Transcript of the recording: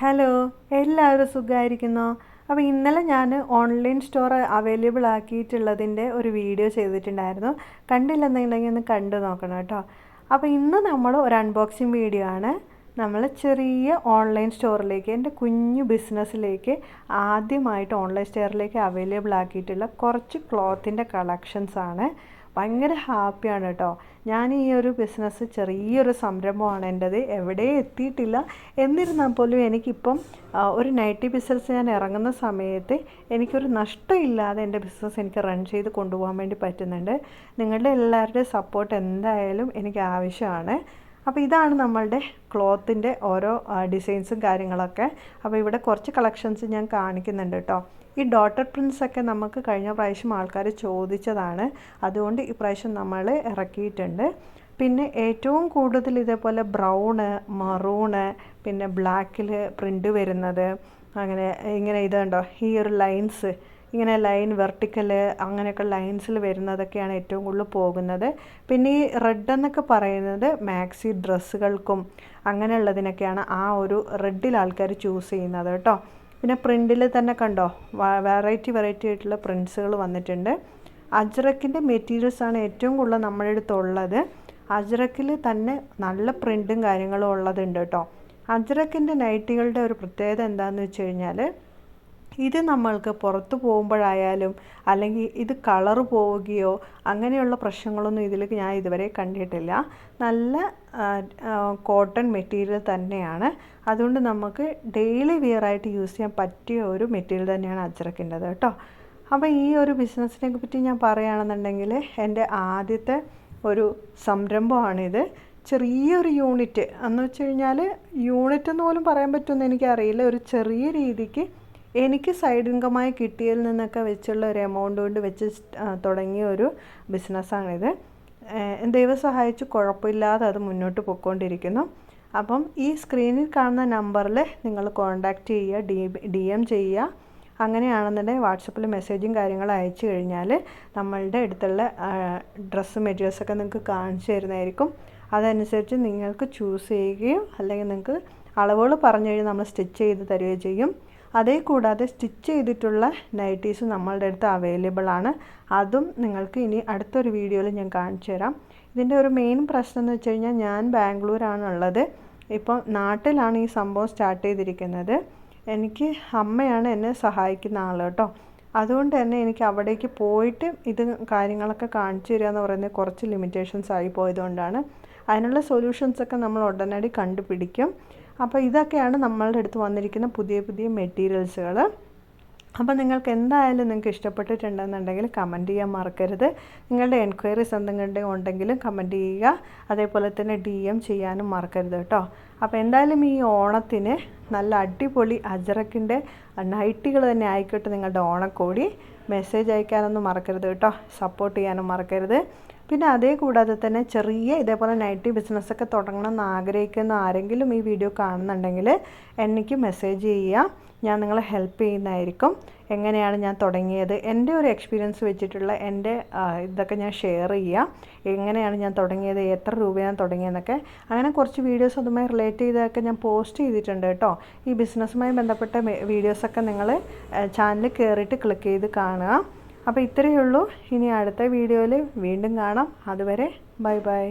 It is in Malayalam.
ഹലോ, എല്ലാവരും സുഖമായിരിക്കുന്നോ? അപ്പോൾ ഇന്നലെ ഞാൻ ഓൺലൈൻ സ്റ്റോർ അവൈലബിൾ ആക്കിയിട്ടുള്ളതിൻ്റെ ഒരു വീഡിയോ ചെയ്തിട്ടുണ്ടായിരുന്നു. കണ്ടില്ലെന്നുണ്ടെങ്കിൽ ഒന്ന് കണ്ടു നോക്കണം കേട്ടോ. അപ്പോൾ ഇന്ന് നമ്മൾ ഒരു അൺബോക്സിങ് വീഡിയോ ആണ്. നമ്മൾ ചെറിയ ഓൺലൈൻ സ്റ്റോറിലേക്ക്, എൻ്റെ കുഞ്ഞു ബിസിനസ്സിലേക്ക് ആദ്യമായിട്ട് ഓൺലൈൻ സ്റ്റോറിലേക്ക് അവൈലബിൾ ആക്കിയിട്ടുള്ള കുറച്ച് ക്ലോത്തിൻ്റെ കളക്ഷൻസാണ്. ഭയങ്കര ഹാപ്പിയാണ് കേട്ടോ. ഞാൻ ഈ ഒരു ബിസിനസ് ചെറിയൊരു സംരംഭമാണ് എൻ്റേത്, എവിടെയും എത്തിയിട്ടില്ല. എന്നിരുന്നാൽ പോലും എനിക്കിപ്പം ഒരു നൈറ്റി ബിസിനസ് ഞാൻ ഇറങ്ങുന്ന സമയത്ത് എനിക്കൊരു നഷ്ടമില്ലാതെ എൻ്റെ ബിസിനസ് എനിക്ക് റൺ ചെയ്ത് കൊണ്ടുപോകാൻ വേണ്ടി പറ്റുന്നുണ്ട്. നിങ്ങളുടെ എല്ലാവരുടെയും സപ്പോർട്ട് എന്തായാലും എനിക്ക് ആവശ്യമാണ്. അപ്പോൾ ഇതാണ് നമ്മളുടെ ക്ലോത്തിൻ്റെ ഓരോ ഡിസൈൻസും കാര്യങ്ങളൊക്കെ. അപ്പോൾ ഇവിടെ കുറച്ച് കളക്ഷൻസ് ഞാൻ കാണിക്കുന്നുണ്ട് കേട്ടോ. ഈ ഡോട്ടർ പ്രിൻസൊക്കെ നമുക്ക് കഴിഞ്ഞ പ്രാവശ്യം ആൾക്കാർ ചോദിച്ചതാണ്, അതുകൊണ്ട് ഈ പ്രാവശ്യം നമ്മൾ ഇറക്കിയിട്ടുണ്ട്. പിന്നെ ഏറ്റവും കൂടുതൽ ഇതേപോലെ ബ്രൗണ്, മറൂണ്, പിന്നെ ബ്ലാക്കിൽ പ്രിൻ്റ് വരുന്നത്, അങ്ങനെ ഇങ്ങനെ ഇതുണ്ടോ ഈ ഒരു ലൈൻസ്, ഇങ്ങനെ ലൈൻ വെർട്ടിക്കൽ അങ്ങനെയൊക്കെ ലൈൻസിൽ വരുന്നതൊക്കെയാണ് ഏറ്റവും കൂടുതൽ പോകുന്നത്. പിന്നെ ഈ റെഡ് എന്നൊക്കെ പറയുന്നത് മാക്സി ഡ്രസ്സുകൾക്കും അങ്ങനെയുള്ളതിനൊക്കെയാണ് ആ ഒരു റെഡിൽ ആൾക്കാർ ചൂസ് ചെയ്യുന്നത് കേട്ടോ. പിന്നെ പ്രിൻറ്റിൽ തന്നെ കണ്ടോ വെറൈറ്റി ആയിട്ടുള്ള പ്രിൻസുകൾ വന്നിട്ടുണ്ട്. അജ്രക്കിൻ്റെ മെറ്റീരിയൽസാണ് ഏറ്റവും കൂടുതൽ നമ്മുടെ അടുത്തുള്ളത്. അജ്രക്കിൽ തന്നെ നല്ല പ്രിൻറ്റും കാര്യങ്ങളും ഉള്ളതുണ്ട് കേട്ടോ. അജ്രക്കിൻ്റെ നൈറ്റികളുടെ ഒരു പ്രത്യേകത എന്താണെന്ന് വെച്ച് കഴിഞ്ഞാൽ, ഇത് നമ്മൾക്ക് പുറത്ത് പോകുമ്പോഴായാലും അല്ലെങ്കിൽ ഇത് കളറ് പോവുകയോ അങ്ങനെയുള്ള പ്രശ്നങ്ങളൊന്നും ഇതിലേക്ക് ഞാൻ ഇതുവരെ കണ്ടിട്ടില്ല. നല്ല കോട്ടൺ മെറ്റീരിയൽ തന്നെയാണ്. അതുകൊണ്ട് നമുക്ക് ഡെയിലി വിയറായിട്ട് യൂസ് ചെയ്യാൻ പറ്റിയ ഒരു മെറ്റീരിയൽ തന്നെയാണ് അജ്രക്കിൻ്റെത് കേട്ടോ. അപ്പോൾ ഈ ഒരു ബിസിനസ്സിനെ പറ്റി ഞാൻ പറയുകയാണെന്നുണ്ടെങ്കിൽ, എൻ്റെ ആദ്യത്തെ ഒരു സംരംഭമാണിത്. ചെറിയൊരു യൂണിറ്റ് എന്ന് വെച്ച് കഴിഞ്ഞാൽ, യൂണിറ്റ് എന്ന് പോലും പറയാൻ പറ്റുമെന്ന് എനിക്കറിയില്ല. ഒരു ചെറിയ രീതിക്ക് എനിക്ക് സൈഡ് ഇൻകമായി കിട്ടിയതിൽ നിന്നൊക്കെ വെച്ചുള്ള ഒരു എമൗണ്ട് കൊണ്ട് വെച്ച് തുടങ്ങിയ ഒരു ബിസിനസ്സാണിത്. ദൈവം സഹായിച്ച് കുഴപ്പമില്ലാതെ അത് മുന്നോട്ട് പോയിക്കൊണ്ടിരിക്കുന്നു. അപ്പം ഈ സ്ക്രീനിൽ കാണുന്ന നമ്പറിൽ നിങ്ങൾ കോൺടാക്റ്റ് ചെയ്യുക, DM ചെയ്യുക. അങ്ങനെയാണെന്നുണ്ടെങ്കിൽ വാട്സപ്പിൽ മെസ്സേജും കാര്യങ്ങളും അയച്ചു കഴിഞ്ഞാൽ നമ്മളുടെ അടുത്തുള്ള ഡ്രസ്സ് മെറ്റീരിയൽസൊക്കെ നിങ്ങൾക്ക് കാണിച്ചു തരുന്നതായിരിക്കും. അതനുസരിച്ച് നിങ്ങൾക്ക് ചൂസ് ചെയ്യുകയും അല്ലെങ്കിൽ നിങ്ങൾക്ക് അളവുകൾ പറഞ്ഞു കഴിഞ്ഞാൽ നമ്മൾ സ്റ്റിച്ച് ചെയ്ത് തരികയും ചെയ്യും. അതേ കൂടാതെ സ്റ്റിച്ച് ചെയ്തിട്ടുള്ള നൈറ്റീസ് നമ്മളുടെ അടുത്ത് അവൈലബിൾ ആണ്. അതും നിങ്ങൾക്ക് ഇനി അടുത്തൊരു വീഡിയോയിൽ ഞാൻ കാണിച്ചു തരാം. ഇതിൻ്റെ ഒരു മെയിൻ പ്രശ്നം എന്ന് വെച്ച് കഴിഞ്ഞാൽ, ഞാൻ ബാംഗ്ലൂരാണുള്ളത്. ഇപ്പോൾ നാട്ടിലാണ് ഈ സംഭവം സ്റ്റാർട്ട് ചെയ്തിരിക്കുന്നത്. എനിക്ക് അമ്മയാണ് എന്നെ സഹായിക്കുന്ന ആൾ കേട്ടോ. അതുകൊണ്ട് തന്നെ എനിക്ക് അവിടേക്ക് പോയിട്ട് ഇത് കാര്യങ്ങളൊക്കെ കാണിച്ചു തരിക എന്ന് പറയുന്നത് കുറച്ച് ലിമിറ്റേഷൻസ് ആയി പോയതുകൊണ്ടാണ്. അതിനുള്ള സൊല്യൂഷൻസൊക്കെ നമ്മൾ ഉടനടി കണ്ടുപിടിക്കും. അപ്പോൾ ഇതൊക്കെയാണ് നമ്മളുടെ അടുത്ത് വന്നിരിക്കുന്ന പുതിയ മെറ്റീരിയൽസുകൾ. അപ്പോൾ നിങ്ങൾക്ക് എന്തായാലും നിങ്ങൾക്ക് ഇഷ്ടപ്പെട്ടിട്ടുണ്ടെന്നുണ്ടെങ്കിൽ കമൻറ്റ് ചെയ്യാൻ മറക്കരുത്. നിങ്ങളുടെ എൻക്വയറീസ് എന്തെങ്കിലും ഉണ്ടെങ്കിലും കമൻറ്റ് ചെയ്യുക. അതേപോലെ തന്നെ DM ചെയ്യാനും മറക്കരുത് കേട്ടോ. അപ്പോൾ എന്തായാലും ഈ ഓണത്തിന് നല്ല അടിപൊളി അജ്രക്കിൻ്റെ നൈറ്റികൾ തന്നെ ആയിക്കോട്ടെ നിങ്ങളുടെ ഓണക്കോടി. മെസ്സേജ് അയക്കാനൊന്നും മറക്കരുത് കേട്ടോ. സപ്പോർട്ട് ചെയ്യാനും മറക്കരുത്. പിന്നെ അതേ കൂടാതെ തന്നെ ചെറിയ ഇതേപോലെ നൈറ്റി ബിസിനസ്സൊക്കെ തുടങ്ങണമെന്ന് ആഗ്രഹിക്കുന്ന ആരെങ്കിലും ഈ വീഡിയോ കാണുന്നുണ്ടെങ്കിൽ എനിക്ക് മെസ്സേജ് ചെയ്യുക. ഞാൻ നിങ്ങളെ ഹെൽപ്പ് ചെയ്യുന്നതായിരിക്കും. എങ്ങനെയാണ് ഞാൻ തുടങ്ങിയത്, എൻ്റെ ഒരു എക്സ്പീരിയൻസ് വെച്ചിട്ടുള്ള എൻ്റെ ഇതൊക്കെ ഞാൻ ഷെയർ ചെയ്യുക. എങ്ങനെയാണ് ഞാൻ തുടങ്ങിയത്, എത്ര രൂപയാണ് തുടങ്ങിയതെന്നൊക്കെ. അങ്ങനെ കുറച്ച് വീഡിയോസ് അതുമായി റിലേറ്റ് ചെയ്തൊക്കെ ഞാൻ പോസ്റ്റ് ചെയ്തിട്ടുണ്ട് കേട്ടോ. ഈ ബിസിനസ്സുമായി ബന്ധപ്പെട്ട വീഡിയോസൊക്കെ നിങ്ങൾ ചാനലിൽ കയറിയിട്ട് ക്ലിക്ക് ചെയ്ത് കാണുക. അപ്പോൾ ഇത്രയേ ഉള്ളൂ. ഇനി അടുത്ത വീഡിയോയിൽ വീണ്ടും കാണാം. അതുവരെ ബൈ.